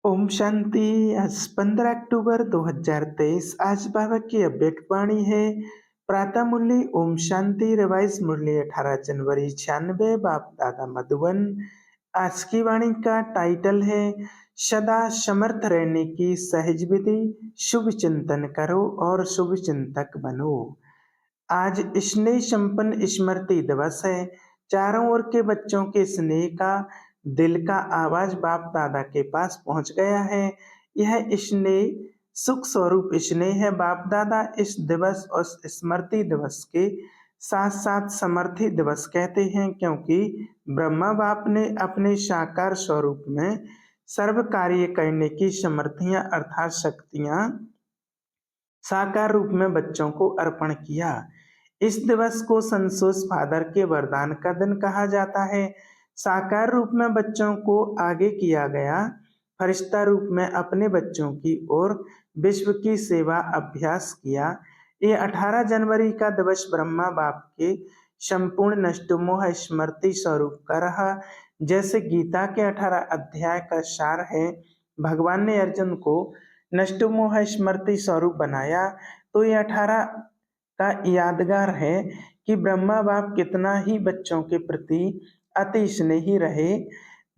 ओम शांति। आज 15 अक्टूबर 2023। आज बाबा की अपडेट वाणी है। प्रातः मुरली ओम शांति रिवाइज मुरली 18 जनवरी 96 बाप दादा मधुबन। आज की वाणी का टाइटल है सदा समर्थ रहने की सहज विधि। शुभ चिंतन करो और शुभ चिंतक बनो। आज स्नेह संपन्न स्मृति दिवस है। चारों ओर के बच्चों के स्नेह का दिल का आवाज बाप दादा के पास पहुंच गया है। यह स्नेह सुख स्वरूप स्नेह है। बाप दादा इस दिवस और स्मृति दिवस के साथ साथ समर्थी दिवस कहते हैं, क्योंकि ब्रह्मा बाप ने अपने साकार स्वरूप में सर्व कार्य करने की समर्थियां अर्थात शक्तियां साकार रूप में बच्चों को अर्पण किया। इस दिवस को संतोष फादर के वरदान का दिन कहा जाता है। साकार रूप में बच्चों को आगे किया गया, फरिश्ता रूप में अपने बच्चों की ओर विश्व की सेवा अभ्यास किया। ये 18 जनवरी का दिवस ब्रह्मा बाप के संपूर्ण नष्टमोह स्मृति स्वरूप का रहा। जैसे गीता के 18 अध्याय का सार है, भगवान ने अर्जुन को नष्टमोह स्मृति स्वरूप बनाया, तो ये 18 का यादगार है कि ब्रह्मा बाप कितना ही बच्चों के प्रति अति स्नेही रहे।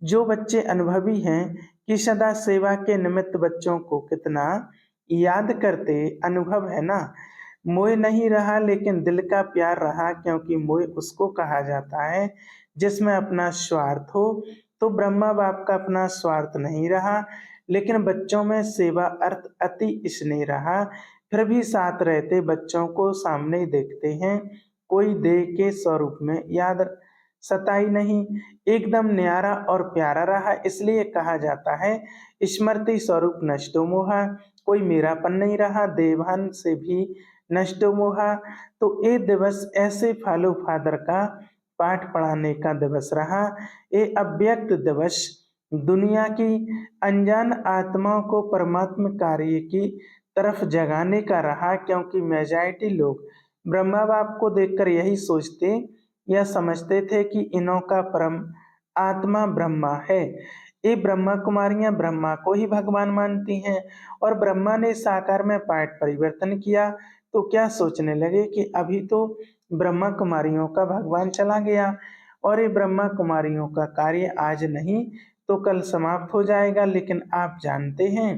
जो बच्चे अनुभवी हैं कि सदा सेवा के निमित्त बच्चों को कितना याद करते, अनुभव है ना। मोह नहीं रहा लेकिन दिल का प्यार रहा, क्योंकि मोह उसको कहा जाता है जिसमें अपना स्वार्थ हो। तो ब्रह्मा बाप का अपना स्वार्थ नहीं रहा, लेकिन बच्चों में सेवा अर्थ अति स्नेह रहा। फिर भी साथ रहते बच्चों को सामने ही देखते हैं, कोई देह के स्वरूप में याद सताई नहीं, एकदम न्यारा और प्यारा रहा। इसलिए कहा जाता है स्मृति स्वरूप नष्टो मोहा। कोई मेरापन नहीं रहा, देवान से भी नष्टो मोहा। तो ये दिवस ऐसे फॉलो फादर का पाठ पढ़ाने का दिवस रहा। ये अव्यक्त दिवस दुनिया की अनजान आत्माओं को परमात्म कार्य की तरफ जगाने का रहा, क्योंकि मेजॉरिटी लोग ब्रह्मा बाप को देखकर यही सोचते या समझते थे कि इन्हों का परम आत्मा ब्रह्मा है। ये ब्रह्मा कुमारियां ब्रह्मा को ही भगवान मानती हैं, और ब्रह्मा ने साकार में पाठ परिवर्तन किया तो क्या सोचने लगे कि अभी तो ब्रह्मा कुमारियों का भगवान चला गया और ये ब्रह्मा कुमारियों का कार्य आज नहीं तो कल समाप्त हो जाएगा। लेकिन आप जानते हैं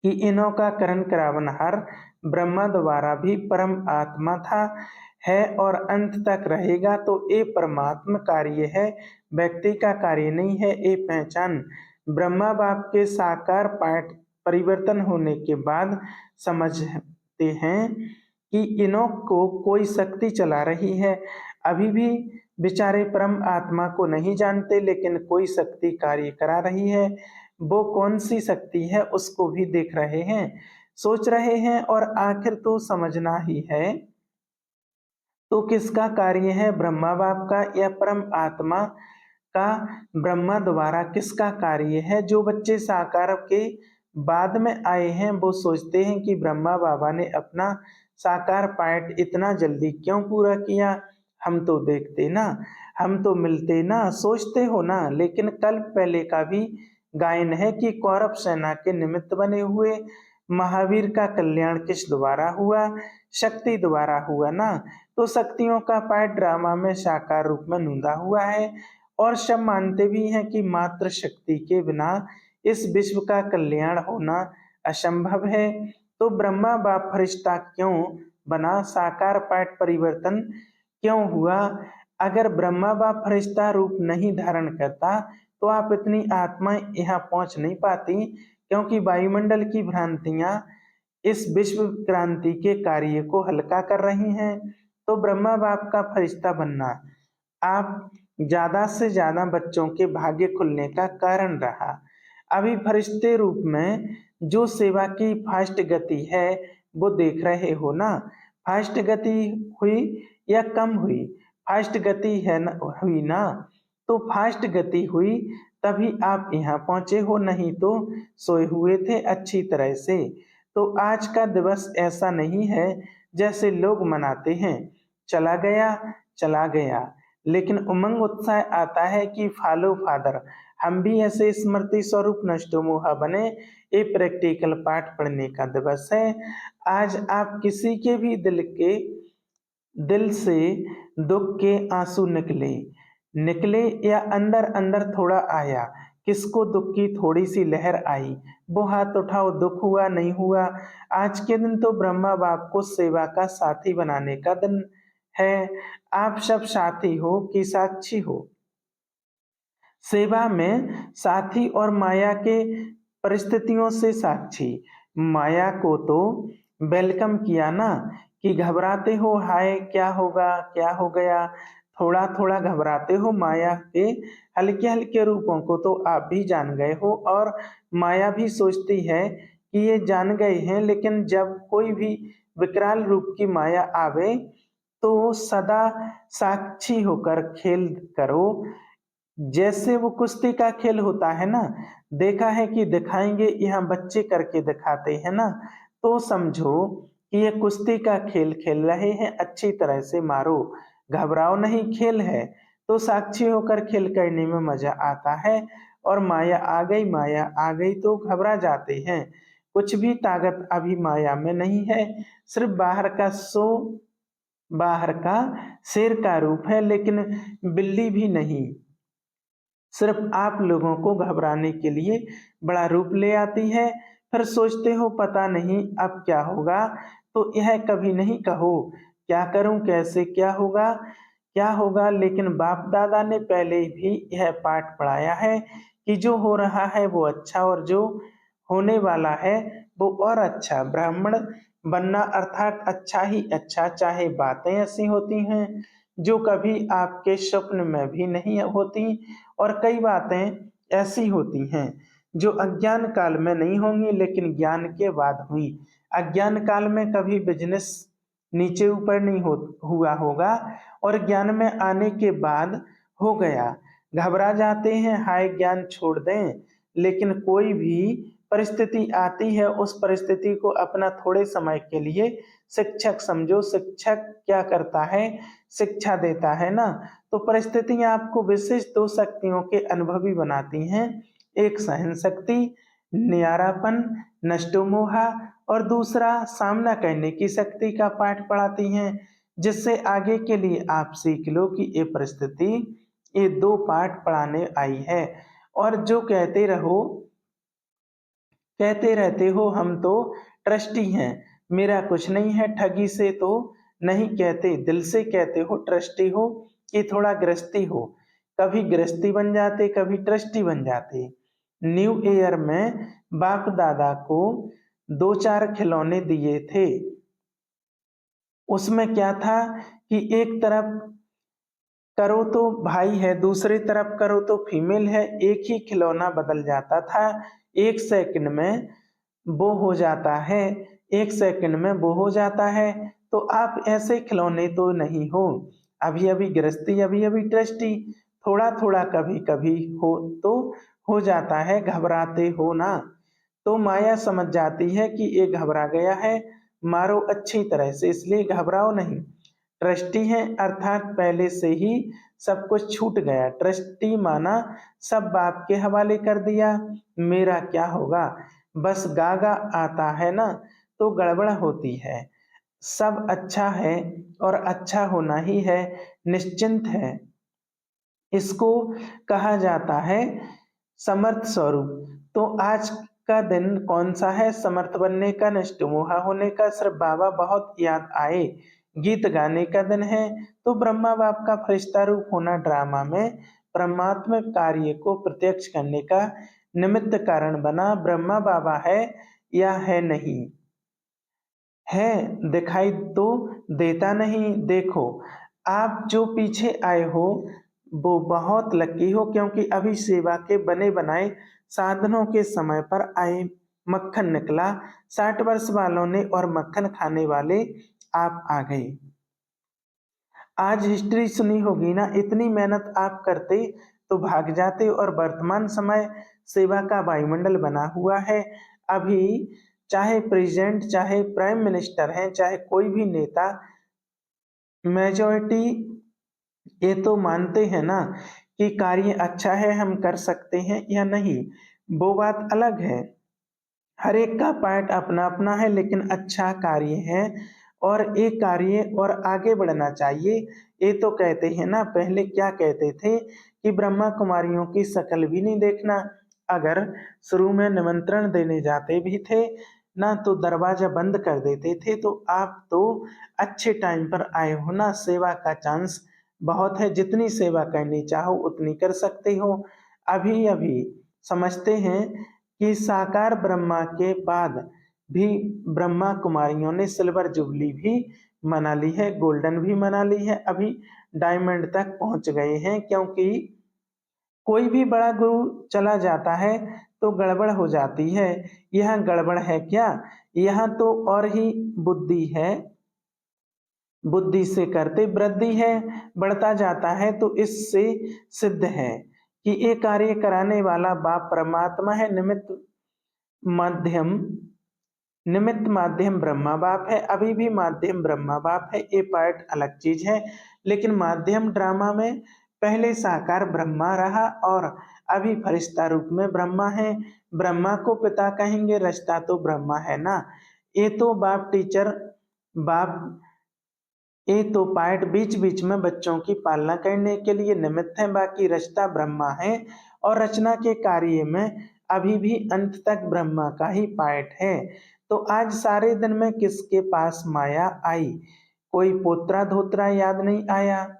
कि इन्हों का करण करावनहार ब्रह्मा द्वारा भी परम आत्मा था, है और अंत तक रहेगा। तो ये परमात्म कार्य है, व्यक्ति का कार्य नहीं है। ये पहचान ब्रह्मा बाप के साकार पाठ परिवर्तन होने के बाद समझते हैं कि इन्हों को कोई शक्ति चला रही है। अभी भी बेचारे परम आत्मा को नहीं जानते, लेकिन कोई शक्ति कार्य करा रही है। वो कौन सी शक्ति है उसको भी देख रहे हैं, सोच रहे हैं, और आखिर तो समझना ही है। तो किसका कार्य है, ब्रह्मा बाप का या परम आत्मा का? ब्रह्मा द्वारा किसका कार्य है? जो बच्चे साकार के बाद में आए हैं वो सोचते हैं कि ब्रह्मा बाबा ने अपना साकार पाठ इतना जल्दी क्यों पूरा किया, हम तो देखते ना, हम तो मिलते ना, सोचते हो ना। लेकिन कल पहले का भी गायन है कि कौरव सेना के निमित्त बने हुए महावीर का कल्याण किस द्वारा हुआ, शक्ति द्वारा हुआ ना। तो शक्तियों का पाठ ड्रामा में साकार रूप में नूंदा हुआ है, और सब मानते भी हैं कि मात्र शक्ति के बिना इस विश्व का कल्याण होना असंभव है। तो ब्रह्मा बाप फरिश्ता क्यों बना, साकार पाठ परिवर्तन क्यों हुआ? अगर ब्रह्मा बाप फरिश्ता रूप नहीं धारण करता तो आप इतनी आत्माएं यहाँ पहुंच नहीं पाती, क्योंकि वायुमंडल की भ्रांतियां इस विश्व क्रांति के कार्य को हल्का कर रही हैं। तो ब्रह्मा बाप का फरिश्ता बनना आप ज्यादा से ज्यादा बच्चों के भाग्य खुलने का कारण रहा। अभी फरिश्ते रूप में जो सेवा की फास्ट गति है वो देख रहे हो ना। फास्ट गति हुई या कम हुई? फास्ट गति है ना, हुई ना। तो फास्ट गति हुई तभी आप यहाँ पहुंचे हो, नहीं तो सोए हुए थे अच्छी तरह से। तो आज का दिवस ऐसा नहीं है जैसे लोग मनाते हैं, चला गया चला गया। लेकिन उमंग उत्साह आता है कि फॉलो फादर, हम भी ऐसे स्मृति स्वरूप नष्टोमोहा बने। ये प्रैक्टिकल पाठ पढ़ने का दिवस है। आज आप किसी के भी दिल से दुख के आंसू निकले निकले या अंदर अंदर थोड़ा आया, किसको दुख की थोड़ी सी लहर आई, वो हाथ उठाओ। दुख हुआ नहीं हुआ, आज के दिन तो ब्रह्मा बाप को सेवा का साथी बनाने का दिन है। आप सब साथी हो कि साक्षी हो? सेवा में साथी और माया के परिस्थितियों से साक्षी। माया को तो वेलकम किया ना, कि घबराते हो, हाय क्या होगा क्या हो गया, थोड़ा थोड़ा घबराते हो। माया के हल्के हल्के रूपों को तो आप भी जान गए हो, और माया भी सोचती है कि ये जान गए हैं, लेकिन जब कोई भी विकराल रूप की माया आवे तो सदा साक्षी होकर खेल करो। जैसे वो कुश्ती का खेल होता है ना, देखा है कि दिखाएंगे, यहाँ बच्चे करके दिखाते हैं ना, तो समझो कि ये कुश्ती का खेल खेल रहे हैं, अच्छी तरह से मारो, घबराओ नहीं, खेल है। तो साक्षी होकर खेल करने में मजा आता है। और माया आ गई तो घबरा जाते हैं। कुछ भी ताकत अभी माया में नहीं है, सिर्फ बाहर का शेर का रूप है, लेकिन बिल्ली भी नहीं, सिर्फ आप लोगों को घबराने के लिए बड़ा रूप ले आती है। फिर सोचते हो पता नहीं अब क्या होगा, तो यह कभी नहीं कहो क्या करूं, कैसे, क्या होगा। लेकिन बाप दादा ने पहले भी यह पाठ पढ़ाया है कि जो हो रहा है वो अच्छा, और जो होने वाला है वो और अच्छा। ब्राह्मण बनना अर्थात अच्छा ही अच्छा, चाहे बातें ऐसी होती हैं जो कभी आपके स्वप्न में भी नहीं होती, और कई बातें ऐसी होती हैं जो अज्ञान काल में नहीं होंगी लेकिन ज्ञान के बाद हुई। अज्ञान काल में कभी बिजनेस नीचे ऊपर नहीं हुआ होगा, और ज्ञान में आने के बाद हो गया। घबरा जाते हैं, हाय ज्ञान छोड़ दें, लेकिन कोई भी परिस्थिति आती है, उस परिस्थिति को अपना थोड़े समय के लिए शिक्षक समझो। शिक्षक क्या करता है, शिक्षा देता है ना। तो परिस्थितियां आपको विशेष दो शक्तियों के अनुभवी बनाती हैं। एक सहन शक्ति, न्यारापन, नष्टोमोहा, और दूसरा सामना करने की शक्ति का पाठ पढ़ाती हैं, जिससे आगे के लिए आप सीख लो कि ये परिस्थिति ये दो पाठ पढ़ाने आई है। और जो कहते रहते हो हम तो ट्रस्टी हैं, मेरा कुछ नहीं है, ठगी से तो नहीं कहते, दिल से कहते हो ट्रस्टी हो कि थोड़ा गृहस्थी हो। कभी गृहस्थी बन जाते, कभी ट्रस्टी बन जाते। न्यू ईयर में बाप दादा को दो चार खिलौने दिए थे। उसमें क्या था कि एक तरफ करो तो भाई है, दूसरी तरफ करो तो फीमेल है, एक ही खिलौना बदल जाता था। एक सेकंड में वो हो जाता है, एक सेकंड में वो हो जाता है। तो आप ऐसे खिलौने तो नहीं हो। अभी अभी गृहस्थी, अभी अभी ट्रस्टी, थोड़ा थोड़ा कभी कभी हो तो हो जाता है, घबराते हो ना। तो माया समझ जाती है कि ये घबरा गया है, मारो अच्छी तरह से, इसलिए घबराओ नहीं। ट्रस्टी है अर्थात पहले से ही सब कुछ छूट गया। ट्रस्टी माना सब बाप के हवाले कर दिया, मेरा क्या होगा, बस गागा आता है ना तो गड़बड़ होती है। सब अच्छा है और अच्छा होना ही है, निश्चिंत है। इसको कहा जाता है समर्थ स्वरूप। तो आज का दिन कौन सा है, समर्थ बनने का, निष्ठुमुहा होने का, सिर्फ बाबा बहुत याद आए, गीत गाने का दिन है। तो ब्रह्मा बाप का फरिश्ता रूप होना ड्रामा में परमात्मा कार्य को प्रत्यक्ष करने का निमित्त कारण बना। ब्रह्मा बाबा है या है नहीं, है, दिखाई तो देता नहीं। देखो, आप जो पीछे आए हो वो बहुत लकी हो, क्योंकि अभी सेवा के बने बनाए साधनों के समय पर आए, मक्खन निकला। 60 वर्ष वालों ने और मक्खन खाने वाले आप आ गए। आज हिस्ट्री सुनी होगी ना, इतनी मेहनत आप करते तो भाग जाते, और वर्तमान समय सेवा का वायुमंडल बना हुआ है। अभी चाहे प्रेसिडेंट, चाहे प्राइम मिनिस्टर हैं, चाहे कोई भी नेता, मेजॉरिटी ये तो मानते हैं ना कि कार्य अच्छा है, हम कर सकते हैं या नहीं, वो बात अलग है। हर एक का पार्ट अपना-अपना है, लेकिन अच्छा कार्य है और ये कार्य और आगे बढ़ना चाहिए। ये तो कहते हैं ना, पहले क्या कहते थे कि ब्रह्मा कुमारियों की शक्ल भी नहीं देखना। अगर शुरू में निमंत्रण देने जाते भी थे ना, तो दरवाजा बंद कर देते थे। तो आप तो अच्छे टाइम पर आए हो ना, सेवा का चांस बहुत है, जितनी सेवा करनी चाहो उतनी कर सकते हो। अभी-अभी समझते हैं कि साकार ब्रह्मा के बाद भी ब्रह्मा कुमारियों ने सिल्वर जुबली भी मना ली है, गोल्डन भी मना ली है, अभी डायमंड तक पहुंच गए हैं। क्योंकि कोई भी बड़ा गुरु चला जाता है तो गड़बड़ हो जाती है। यह गड़बड़ है क्या? यहाँ तो और ही बुद्धि है, बुद्धि से करते वृद्धि है, बढ़ता जाता है। तो इससे सिद्ध है कि ये कार्य कराने वाला बाप परमात्मा है। माध्यम निमित्त माध्यम ब्रह्मा बाप है, अभी भी माध्यम ब्रह्मा बाप है, ये पार्ट अलग चीज है। लेकिन माध्यम ड्रामा में पहले साकार ब्रह्मा रहा और अभी फरिश्ता रूप में ब्रह्मा है। ब्रह्मा को पिता कहेंगे, रचता तो ब्रह्मा है ना। ये तो बाप टीचर, बाप ये तो पार्ट बीच बीच में बच्चों की पालना करने के लिए निमित्त है, बाकी रचता ब्रह्मा है। और रचना के कार्य में अभी भी अंत तक ब्रह्मा का ही पार्ट है। तो आज सारे दिन में किसके पास माया आई? कोई पोत्रा धोत्रा याद नहीं आया,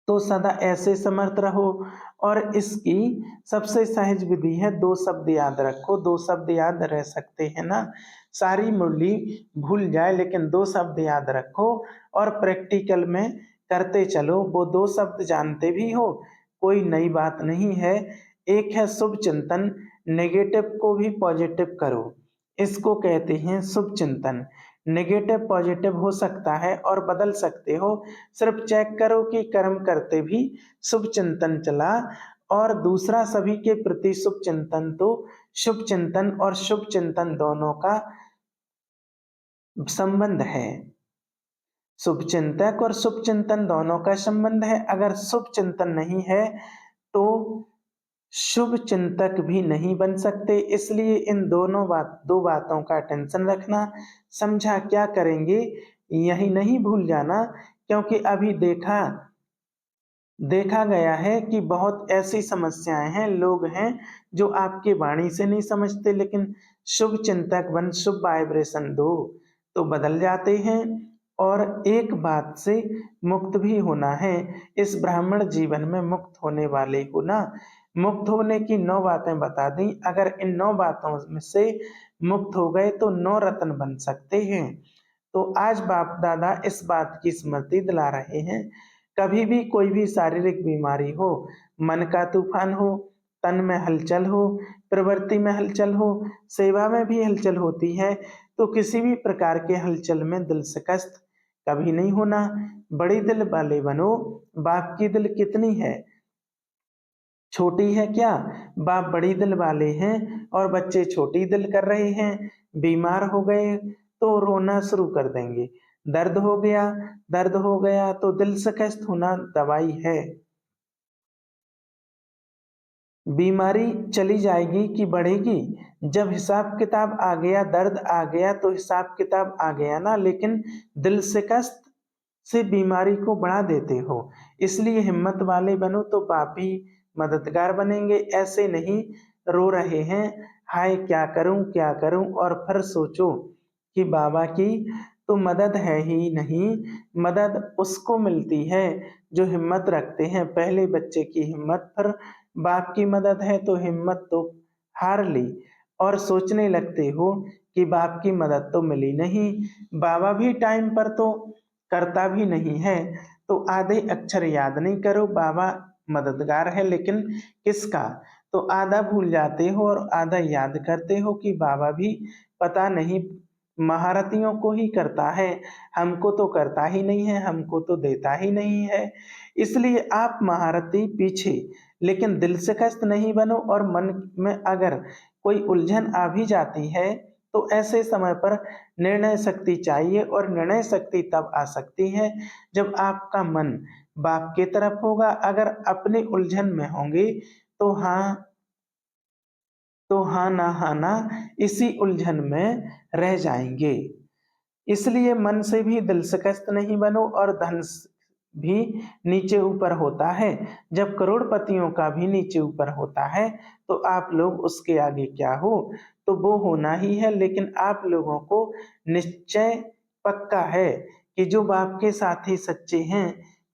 तो सदा ऐसे समर्थ रहो। और इसकी सबसे सहज विधि है, दो शब्द याद रखो। दो शब्द याद रह सकते हैं ना, सारी मुरली भूल जाए लेकिन दो शब्द याद रखो और प्रैक्टिकल में करते चलो। वो दो शब्द जानते भी हो, कोई नई बात नहीं है। एक है शुभ चिंतन, नेगेटिव को भी पॉजिटिव करो, इसको कहते हैं शुभ चिंतन। नेगेटिव पॉजिटिव हो सकता है और बदल सकते हो, सिर्फ चेक करो कि कर्म करते भी शुभ चिंतन चला। और दूसरा, सभी के प्रति शुभ चिंतन, तो शुभ चिंतन और शुभ चिंतन दोनों का संबंध है। शुभ चिंतक और शुभ चिंतन दोनों का संबंध है। अगर शुभ चिंतन नहीं है तो शुभ चिंतक भी नहीं बन सकते। इसलिए इन दो बातों का टेंशन रखना। समझा क्या करेंगे, यही नहीं भूल जाना। क्योंकि अभी देखा गया है कि बहुत ऐसी समस्याएं हैं, लोग हैं जो आपके वाणी से नहीं समझते, लेकिन शुभ चिंतक बन, शुभ वाइब्रेशन दो तो बदल जाते हैं। और एक बात से मुक्त भी होना है। इस ब्राह्मण जीवन में मुक्त होने वाले को ना, मुक्त होने की 9 बातें बता दी। अगर इन 9 बातों में से मुक्त हो गए तो 9 रत्न बन सकते हैं। तो आज बाप दादा इस बात की स्मृति दिला रहे हैं, कभी भी कोई भी शारीरिक बीमारी हो, मन का तूफान हो, तन में हलचल हो, प्रवृत्ति में हलचल हो, सेवा में भी हलचल होती है, तो किसी भी प्रकार के हलचल में दिल शिकस्त कभी नहीं होना। बड़ी दिल वाले बनो। बाप की दिल कितनी है, छोटी है क्या? बाप बड़ी दिल वाले हैं और बच्चे छोटी दिल कर रहे हैं। बीमार हो गए तो रोना शुरू कर देंगे, दर्द हो गया तो दिल शिकस्त होना दवाई है। बीमारी चली जाएगी कि बढ़ेगी? जब हिसाब किताब आ गया, दर्द आ गया तो हिसाब किताब आ गया ना। लेकिन दिल शिकस्त से बीमारी को बढ़ा देते हो। इसलिए हिम्मत वाले बनो तो बाप ही मददगार बनेंगे। ऐसे नहीं रो रहे हैं, हाय क्या करूं, और फिर सोचो कि बाबा की तो मदद है ही नहीं। मदद उसको मिलती है जो हिम्मत रखते हैं। पहले बच्चे की हिम्मत, फिर बाप की मदद है तो हिम्मत तो हार ली और सोचने लगते हो कि बाप की मदद तो मिली नहीं। बाबा भी टाइम पर तो करता भी नहीं है। तो आधे अक्षर याद नहीं करो, बाबा मददगार है लेकिन किसका, तो आधा भूल जाते हो और आधा याद करते हो कि बाबा भी पता नहीं महारथियों को ही करता है, हमको तो करता ही नहीं है, हमको तो देता ही नहीं है। इसलिए आप महारथी पीछे, लेकिन दिल शिकस्त नहीं बनो। और मन में अगर कोई उलझन आ भी जाती है तो ऐसे समय पर निर्णय शक्ति चाहिए, और निर्णय शक्ति तब आ सकती है जब आपका मन बाप की तरफ होगा। अगर अपनी उलझन में होंगे तो हाँ ना इसी उलझन में रह जाएंगे। इसलिए मन से भी दिल शिकस्त नहीं बनो, और धन भी नीचे ऊपर होता है। जब करोड़पतियों का भी नीचे ऊपर होता है तो आप लोग उसके आगे क्या हो, तो वो होना ही है। लेकिन आप लोगों को निश्चय पक्का है कि जो बाप के साथी सच्चे हैं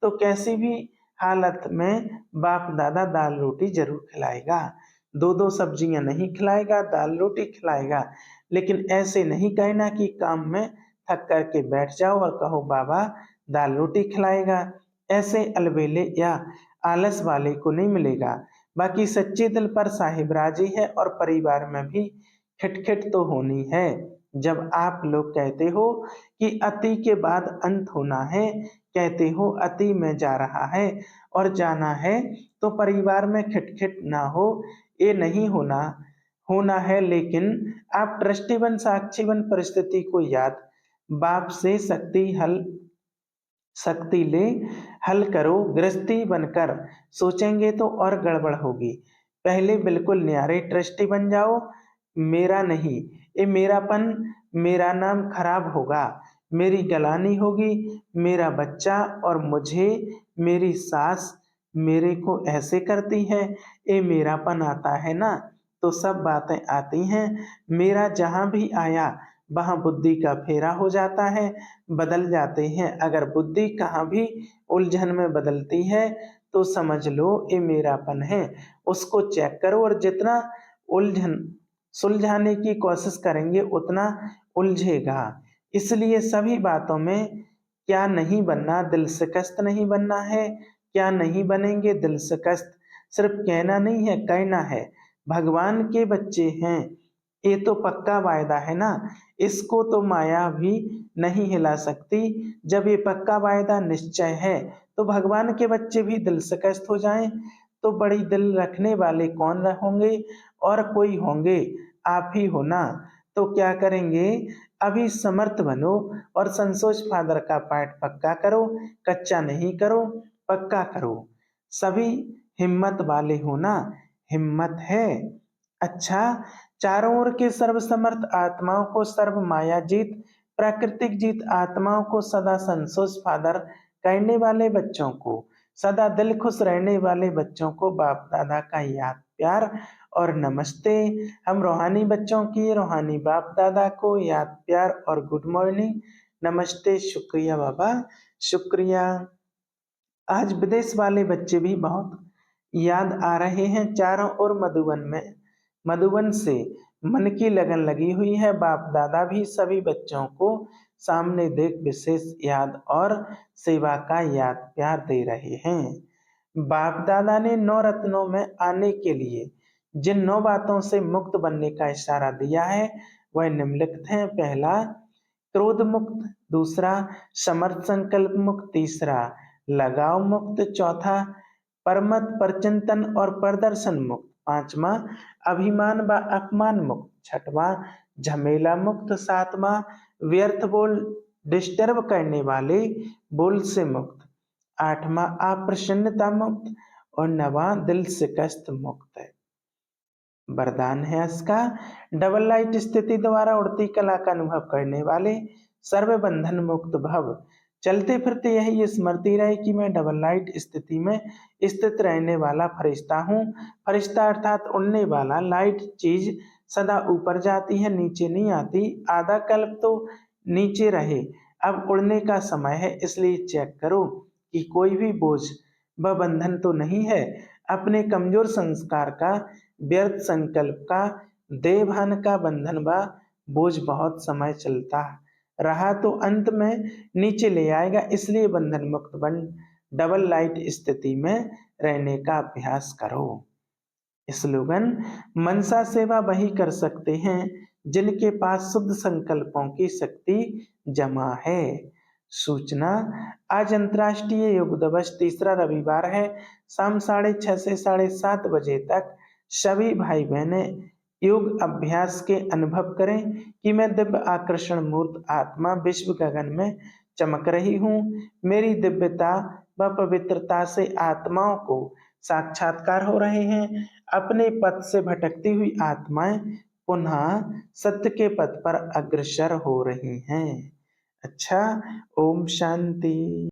तो कैसी भी हालत में बाप दादा दाल रोटी जरूर खिलाएगा। दो दो सब्जियां नहीं खिलाएगा, दाल रोटी खिलाएगा। लेकिन ऐसे नहीं कहना कि काम में थक करके बैठ जाओ और कहो बाबा दाल रोटी खिलाएगा। ऐसे अलबेले या आलस वाले को नहीं मिलेगा। बाकी सच्चे दिल पर साहिब राजी है, और परिवार में भी खिटखिट तो होनी है। जब आप लोग कहते हो कि अति के बाद अंत होना है, कहते हो अति में जा रहा है और जाना है, तो परिवार में खिटखिट ना हो, ये नहीं होना होना है। लेकिन आप ट्रस्टी बन, साक्षी बन, परिस्थिति को याद बाप से शक्ति ले हल करो। गृहस्थी बनकर सोचेंगे तो और गड़बड़ होगी। पहले बिल्कुल न्यारे ट्रस्टी बन जाओ। मेरा नहीं, ये मेरापन, मेरा नाम खराब होगा, मेरी गलानी होगी, मेरा बच्चा और मुझे मेरी सास मेरे को ऐसे करती है, ये मेरापन आता है ना, तो सब बातें आती हैं। मेरा जहाँ भी आया वहाँ बुद्धि का फेरा हो जाता है, बदल जाते हैं। अगर बुद्धि कहाँ भी उलझन में बदलती है तो समझ लो ये मेरापन है। उसको चेक करो, और जितना उलझन सुलझाने की कोशिश करेंगे उतना उलझेगा। इसलिए सभी बातों में क्या नहीं बनना, दिल शिकस्त नहीं बनना है। क्या नहीं बनेंगे दिल शिकस्त, सिर्फ कहना नहीं है, कहना है। भगवान के बच्चे हैं, ये तो पक्का वायदा है ना, इसको तो माया भी नहीं हिला सकती। जब ये पक्का वायदा निश्चय है तो भगवान के बच्चे भी दिल शिकस्त हो जाएं तो बड़ी दिल रखने वाले कौन होंगे, और कोई होंगे, आप ही हो ना। तो क्या करेंगे, अभी समर्थ बनो और संतोष फादर का पाठ पक्का करो। कच्चा नहीं करो, पक्का करो। सभी हिम्मत वाले हो ना, हिम्मत है। अच्छा, चारों ओर के सर्वसमर्थ आत्माओं को सर्व माया जीत, प्राकृतिक जीत आत्माओं को सदा संतोष फादर कहने वाले बच्चों को, सदा दिल खुश रहने वाले बच्चों को बाप दादा का याद प्यार और नमस्ते। हम रूहानी बच्चों की रूहानी बाप दादा को याद प्यार और गुड मॉर्निंग, नमस्ते, शुक्रिया बाबा, शुक्रिया। आज विदेश वाले बच्चे भी बहुत याद आ रहे हैं। चारों ओर मधुबन से मन की लगन लगी हुई है। बाप दादा भी सभी बच्चों को सामने देख विशेष याद और सेवा का याद प्यार दे रहे हैं। बाप दादा ने 9 रत्नों में आने के लिए जिन 9 बातों से मुक्त बनने का इशारा दिया है वह निम्नलिखित हैं। पहला, क्रोध मुक्त। दूसरा, समर्थ संकल्प मुक्त। तीसरा, लगाव मुक्त। चौथा, परमत परचिंतन और प्रदर्शन मुक्त। पांचवा, अभिमान व अपमान मुक्त। छठवां, झमेला मुक्त। सातवां, व्यर्थ बोल डिस्टर्ब करने वाले बोल से मुक्त। आठवां, अप्रसन्नता मुक्त। और नवां, दिल शिकस्त मुक्त है। वरदान है इसका, डबल लाइट स्थिति द्वारा उड़ती कला का अनुभव करने वाले सर्व बंधन मुक्त भव। चलते फिरते यही स्मृति रहे कि मैं डबल लाइट स्थिति में स्थित रहने वाला फरिश्ता हूँ। फरिश्ता अर्थात उड़ने वाला। लाइट चीज सदा ऊपर जाती है, नीचे नहीं आती। आधा कल्प तो नीचे रहे, अब उड़ने का समय है, इसलिए चेक करो कि कोई भी बोझ व बंधन तो नहीं है। अपने कमजोर संस्कार का, व्यर्थ संकल्प का, देहभान का बंधन व बोझ बहुत समय चलता रहा तो अंत में नीचे ले आएगा। इसलिए बंधन मुक्त बन डबल लाइट स्थिति में रहने का अभ्यास करो। स्लोगन, मनसा सेवा वही कर सकते हैं जिनके पास शुद्ध संकल्पों की शक्ति जमा है। सूचना, आज अंतर्राष्ट्रीय योग दिवस, तीसरा रविवार है। शाम 6:30 से 7:30 बजे तक सभी भाई बहने योग अभ्यास के अनुभव करें कि मैं दिव्य आकर्षण मूर्त आत्मा विश्व गगन में चमक रही हूँ। मेरी दिव्यता व पवित्रता से आत्माओं को साक्षात्कार हो रहे हैं। अपने पथ से भटकती हुई आत्माएं पुनः सत्य के पथ पर अग्रसर हो रही हैं। अच्छा, ओम शांति।